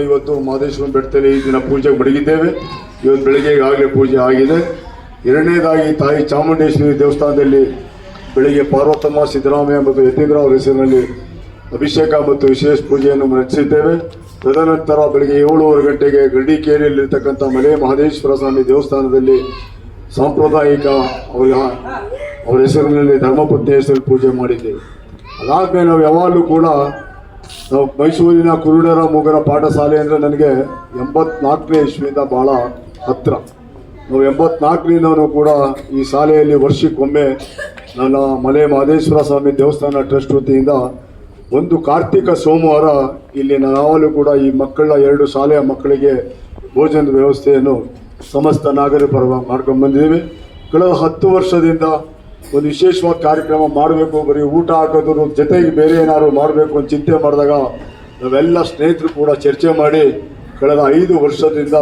ಇವತ್ತು ಮಹದೇಶ್ವರನ ಬೆಟ್ಟದಲ್ಲಿ ಈ ದಿನ ಪೂಜೆಗೆ ಮಡಗಿದ್ದೇವೆ. ಇವತ್ತು ಬೆಳಗ್ಗೆ ಈಗಾಗಲೇ ಪೂಜೆ ಆಗಿದೆ. ಎರಡನೇದಾಗಿ ತಾಯಿ ಚಾಮುಂಡೇಶ್ವರಿ ದೇವಸ್ಥಾನದಲ್ಲಿ ಬೆಳಗ್ಗೆ ಪಾರ್ವತಮ್ಮ, ಸಿದ್ದರಾಮಯ್ಯ ಮತ್ತು ಯತೀಂದ್ರ ಅವರ ಹೆಸರಿನಲ್ಲಿ ಅಭಿಷೇಕ ಮತ್ತು ವಿಶೇಷ ಪೂಜೆಯನ್ನು ನಡೆಸಿದ್ದೇವೆ. ತದನಂತರ ಬೆಳಗ್ಗೆ 7:30 ಗಂಟೆಗೆ ಗಂಡಿಕೇರಿಯಲ್ಲಿರ್ತಕ್ಕಂಥ ಮಲೆ ಮಹದೇಶ್ವರ ಸ್ವಾಮಿ ದೇವಸ್ಥಾನದಲ್ಲಿ ಸಾಂಪ್ರದಾಯಿಕ ಅವರ ಹೆಸರಿನಲ್ಲಿ ಧರ್ಮಪತ್ನಿ ಹೆಸರಲ್ಲಿ ಪೂಜೆ ಮಾಡಿದ್ದೇವೆ. ಅದಾದಮೇಲೆ ನಾವು ಯಾವಾಗಲೂ ಕೂಡ ನಾವು ಮೈಸೂರಿನ ಕುರುಡರ ಮೂಗರ ಪಾಠಶಾಲೆ ಅಂದರೆ ನನಗೆ 84ನೇ ಇಸ್ವಿಯಿಂದ ಭಾಳ ಹತ್ತಿರ. ನಾವು 84ರಿಂದನೂ ಕೂಡ ಈ ಶಾಲೆಯಲ್ಲಿ ವರ್ಷಕ್ಕೊಮ್ಮೆ ನನ್ನ ಮಲೆ ಮಹದೇಶ್ವರ ಸ್ವಾಮಿ ದೇವಸ್ಥಾನ ಟ್ರಸ್ಟ್ ವತಿಯಿಂದ ಒಂದು ಕಾರ್ತಿಕ ಸೋಮವಾರ ಇಲ್ಲಿ ನಾವಾಗಲೂ ಕೂಡ ಈ ಮಕ್ಕಳ 2 ಶಾಲೆಯ ಮಕ್ಕಳಿಗೆ ಭೋಜನದ ವ್ಯವಸ್ಥೆಯನ್ನು ಸಮಸ್ತ ನಾಗರಿಕ ಪರವಾಗಿ ಮಾಡ್ಕೊಂಡು ಬಂದಿದ್ದೀವಿ. ಕಳೆದ 10 ವರ್ಷದಿಂದ ಒಂದು ವಿಶೇಷವಾದ ಕಾರ್ಯಕ್ರಮ ಮಾಡಬೇಕು, ಬರೀ ಊಟ ಹಾಕೋದ್ರ ಜೊತೆಗೆ ಬೇರೆ ಏನಾದ್ರು ಮಾಡಬೇಕು ಅಂತ ಚಿಂತೆ ಮಾಡಿದಾಗ ನಾವೆಲ್ಲ ಸ್ನೇಹಿತರು ಕೂಡ ಚರ್ಚೆ ಮಾಡಿ ಕಳೆದ 5 ವರ್ಷದಿಂದ